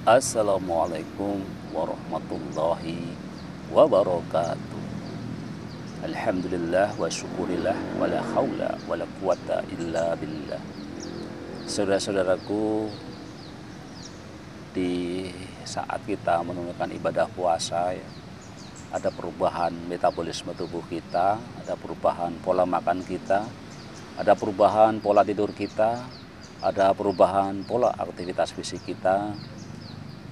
Assalamualaikum warahmatullahi wabarakatuh. Alhamdulillah wa syukurillah wa la haula wa la quwata illa billah. Saudara-saudaraku, di saat kita menunaikan ibadah puasa ya, ada perubahan metabolisme tubuh kita, ada perubahan pola makan kita, ada perubahan pola tidur kita, ada perubahan pola aktivitas fisik kita,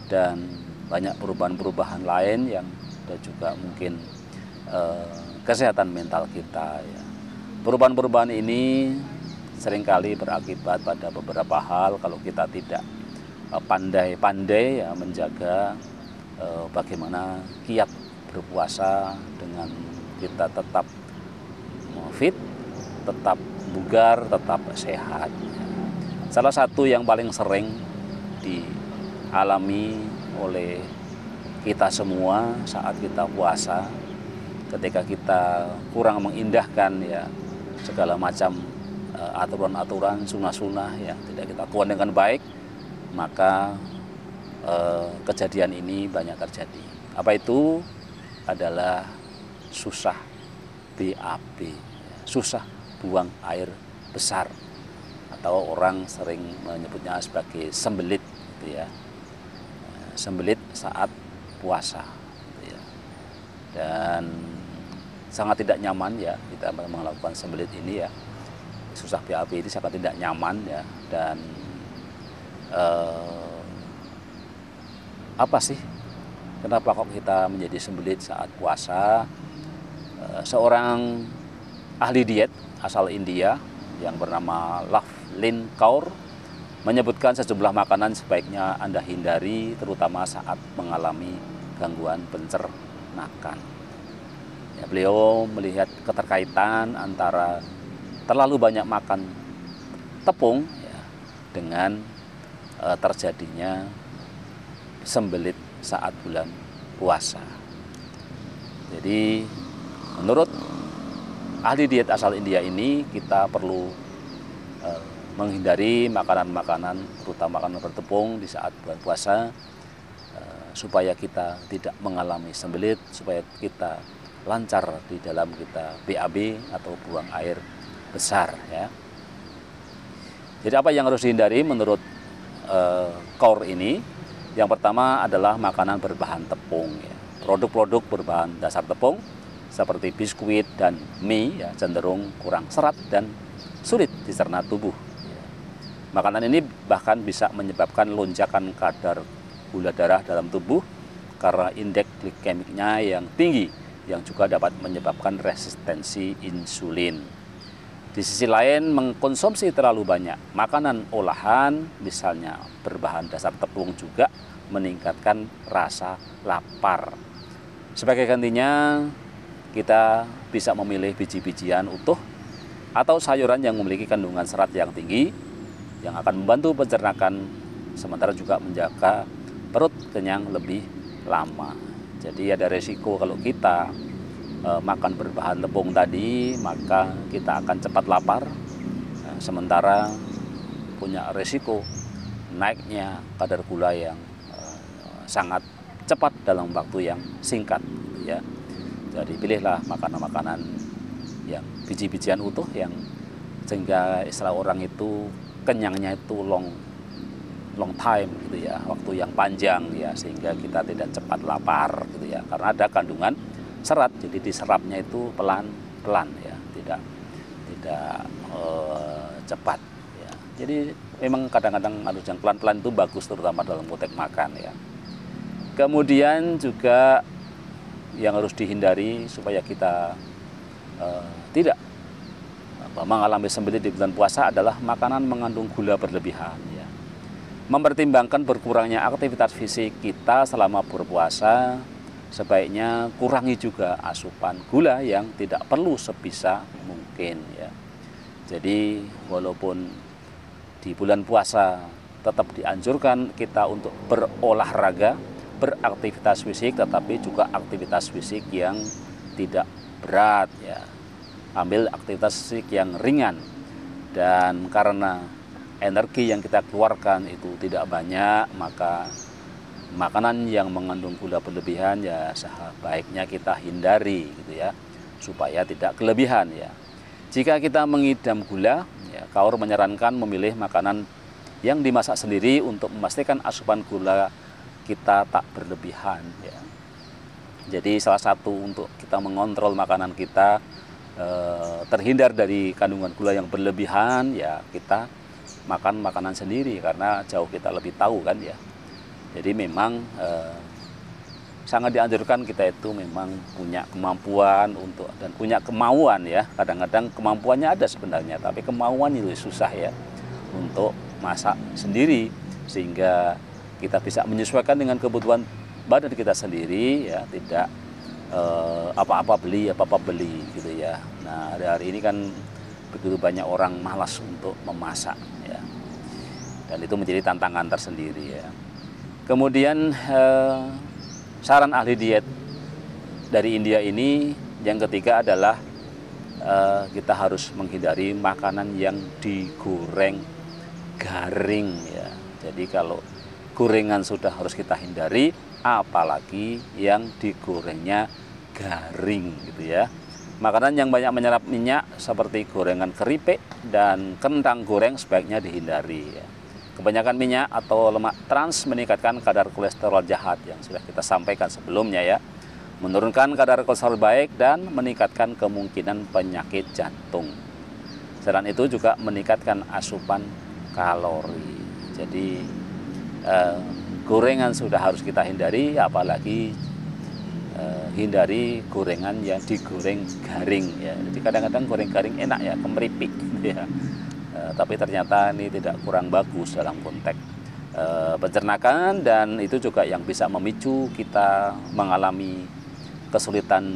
dan banyak perubahan-perubahan lain yang ada juga mungkin kesehatan mental kita ya. Perubahan-perubahan ini seringkali berakibat pada beberapa hal kalau kita tidak pandai-pandai ya menjaga bagaimana kiat berpuasa dengan kita tetap fit, tetap bugar, tetap sehat. Salah satu yang paling sering dialami oleh kita semua saat kita puasa, ketika kita kurang mengindahkan ya segala macam aturan-aturan, sunnah-sunnah yang tidak kita kuat dengan baik, maka kejadian ini banyak terjadi. Apa itu? Adalah susah BAB, susah buang air besar, atau orang sering menyebutnya sebagai sembelit gitu ya. Sembelit saat puasa gitu ya. Dan sangat tidak nyaman ya kita melakukan sembelit ini ya. Susah BAB ini sangat tidak nyaman ya. Dan apa sih kenapa kok kita menjadi sembelit saat puasa? Seorang ahli diet asal India yang bernama Loveline Kaur menyebutkan sejumlah makanan sebaiknya Anda hindari, terutama saat mengalami gangguan pencernakan. Ya, beliau melihat keterkaitan antara terlalu banyak makan tepung ya, dengan terjadinya sembelit saat bulan puasa. Jadi menurut ahli diet asal India ini, kita perlu menghindari makanan-makanan, terutama makanan bertepung di saat bulan puasa, supaya kita tidak mengalami sembelit, supaya kita lancar di dalam kita BAB atau buang air besar ya. Jadi apa yang harus dihindari menurut Kaur ini? Yang pertama adalah makanan berbahan tepung ya. Produk-produk berbahan dasar tepung seperti biskuit dan mie ya, cenderung kurang serat dan sulit dicerna tubuh. Makanan ini bahkan bisa menyebabkan lonjakan kadar gula darah dalam tubuh karena indeks glikemiknya yang tinggi, yang juga dapat menyebabkan resistensi insulin. Di sisi lain, mengkonsumsi terlalu banyak makanan olahan, misalnya berbahan dasar tepung, juga meningkatkan rasa lapar. Sebagai gantinya, kita bisa memilih biji-bijian utuh atau sayuran yang memiliki kandungan serat yang tinggi, yang akan membantu pencernaan, sementara juga menjaga perut kenyang lebih lama. Jadi ada resiko kalau kita makan berbahan tepung tadi, maka kita akan cepat lapar, sementara punya resiko naiknya kadar gula yang sangat cepat dalam waktu yang singkat ya. Jadi pilihlah makanan-makanan yang biji-bijian utuh, yang sehingga istilah orang itu kenyangnya itu long time gitu ya, waktu yang panjang ya, sehingga kita tidak cepat lapar gitu ya, karena ada kandungan serat, jadi diserapnya itu pelan-pelan ya, tidak cepat ya. Jadi memang kadang-kadang harus yang pelan-pelan itu bagus, terutama dalam konteks makan ya. Kemudian juga yang harus dihindari supaya kita tidak mengalami sembelit di bulan puasa adalah makanan mengandung gula berlebihan ya. Mempertimbangkan berkurangnya aktivitas fisik kita selama berpuasa, sebaiknya kurangi juga asupan gula yang tidak perlu sebisa mungkin ya. Jadi walaupun di bulan puasa tetap dianjurkan kita untuk berolahraga, beraktivitas fisik, tetapi juga aktivitas fisik yang tidak berat ya. Ambil aktivitas fisik yang ringan, dan karena energi yang kita keluarkan itu tidak banyak, maka makanan yang mengandung gula berlebihan ya sebaiknya kita hindari gitu ya, supaya tidak kelebihan ya. Jika kita mengidam gula, ya, Kaur menyarankan memilih makanan yang dimasak sendiri untuk memastikan asupan gula kita tak berlebihan ya. Jadi salah satu untuk kita mengontrol makanan kita terhindar dari kandungan gula yang berlebihan ya, kita makan makanan sendiri karena jauh kita lebih tahu kan ya. Jadi memang sangat dianjurkan kita itu memang punya kemampuan untuk dan punya kemauan ya. Kadang-kadang kemampuannya ada sebenarnya, tapi kemauan itu susah ya untuk masak sendiri, sehingga kita bisa menyesuaikan dengan kebutuhan badan kita sendiri ya, tidak apa-apa beli gitu ya. Nah, hari-hari ini kan begitu banyak orang malas untuk memasak ya, dan itu menjadi tantangan tersendiri ya. Kemudian saran ahli diet dari India ini yang ketiga adalah kita harus menghindari makanan yang digoreng garing ya. Jadi kalau gorengan sudah harus kita hindari, apalagi yang digorengnya garing gitu ya. Makanan yang banyak menyerap minyak seperti gorengan keripik dan kentang goreng sebaiknya dihindari ya. Kebanyakan minyak atau lemak trans meningkatkan kadar kolesterol jahat yang sudah kita sampaikan sebelumnya ya, menurunkan kadar kolesterol baik dan meningkatkan kemungkinan penyakit jantung. Selain itu juga meningkatkan asupan kalori. Jadi gorengan sudah harus kita hindari, apalagi hindari gorengan yang digoreng garing ya. Jadi kadang-kadang goreng garing enak ya, kemeripik ya. Tapi ternyata ini tidak kurang bagus dalam konteks pencernaan, dan itu juga yang bisa memicu kita mengalami kesulitan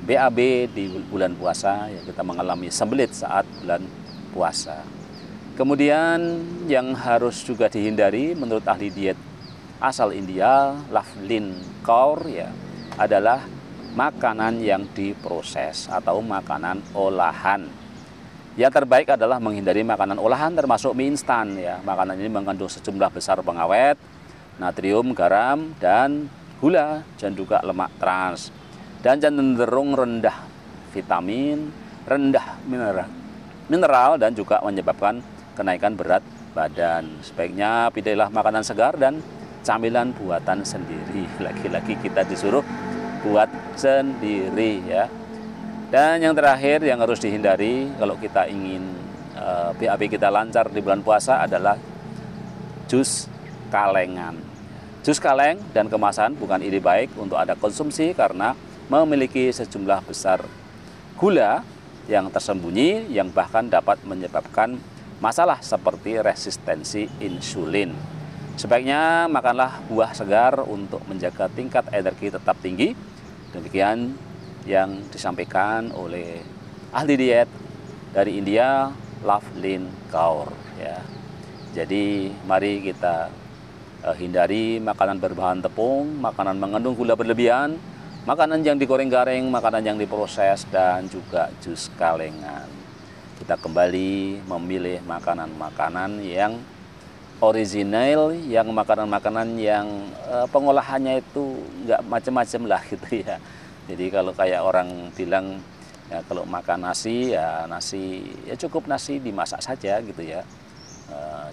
BAB di bulan puasa ya, kita mengalami sembelit saat bulan puasa. Kemudian yang harus juga dihindari menurut ahli diet asal India, Loveleen Kaur ya, adalah makanan yang diproses atau makanan olahan. Yang terbaik adalah menghindari makanan olahan termasuk mie instan ya. Makanan ini mengandung sejumlah besar pengawet, natrium, garam, dan gula, dan juga lemak trans. Dan cenderung rendah vitamin, rendah mineral, dan juga menyebabkan kenaikan berat badan. Sebaiknya pilihlah makanan segar dan camilan buatan sendiri. Lagi-lagi kita disuruh buat sendiri ya. Dan yang terakhir yang harus dihindari kalau kita ingin BAB kita lancar di bulan puasa adalah jus kalengan. Jus kaleng dan kemasan bukan ide baik untuk Anda konsumsi karena memiliki sejumlah besar gula yang tersembunyi yang bahkan dapat menyebabkan masalah seperti resistensi insulin. Sebaiknya makanlah buah segar untuk menjaga tingkat energi tetap tinggi. Demikian yang disampaikan oleh ahli diet dari India, Loveleen Kaur ya. Jadi mari kita hindari makanan berbahan tepung, makanan mengandung gula berlebihan, makanan yang digoreng garing, makanan yang diproses, dan juga jus kalengan. Kita kembali memilih makanan-makanan yang original, yang makanan-makanan yang pengolahannya itu nggak macam-macam lah gitu ya. Jadi kalau kayak orang bilang ya, kalau makan nasi ya nasi ya cukup nasi dimasak saja gitu ya.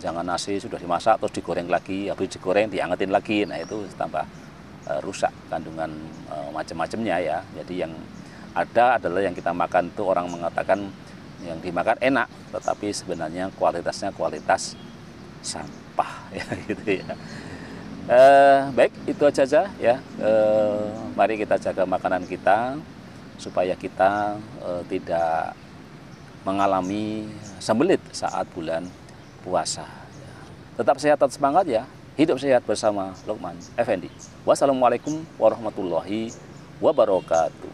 Jangan nasi sudah dimasak terus digoreng lagi, habis digoreng diangetin lagi. Nah itu tambah rusak kandungan macam-macamnya ya. Jadi yang ada adalah yang kita makan itu orang mengatakan yang dimakan enak, tetapi sebenarnya kualitasnya kualitas sampah ya gitu ya. Baik, itu aja ya. Mari kita jaga makanan kita supaya kita tidak mengalami sembelit saat bulan puasa. Tetap sehat, tetap semangat ya. Hidup sehat bersama Lukman Effendi. Wassalamualaikum warahmatullahi wabarakatuh.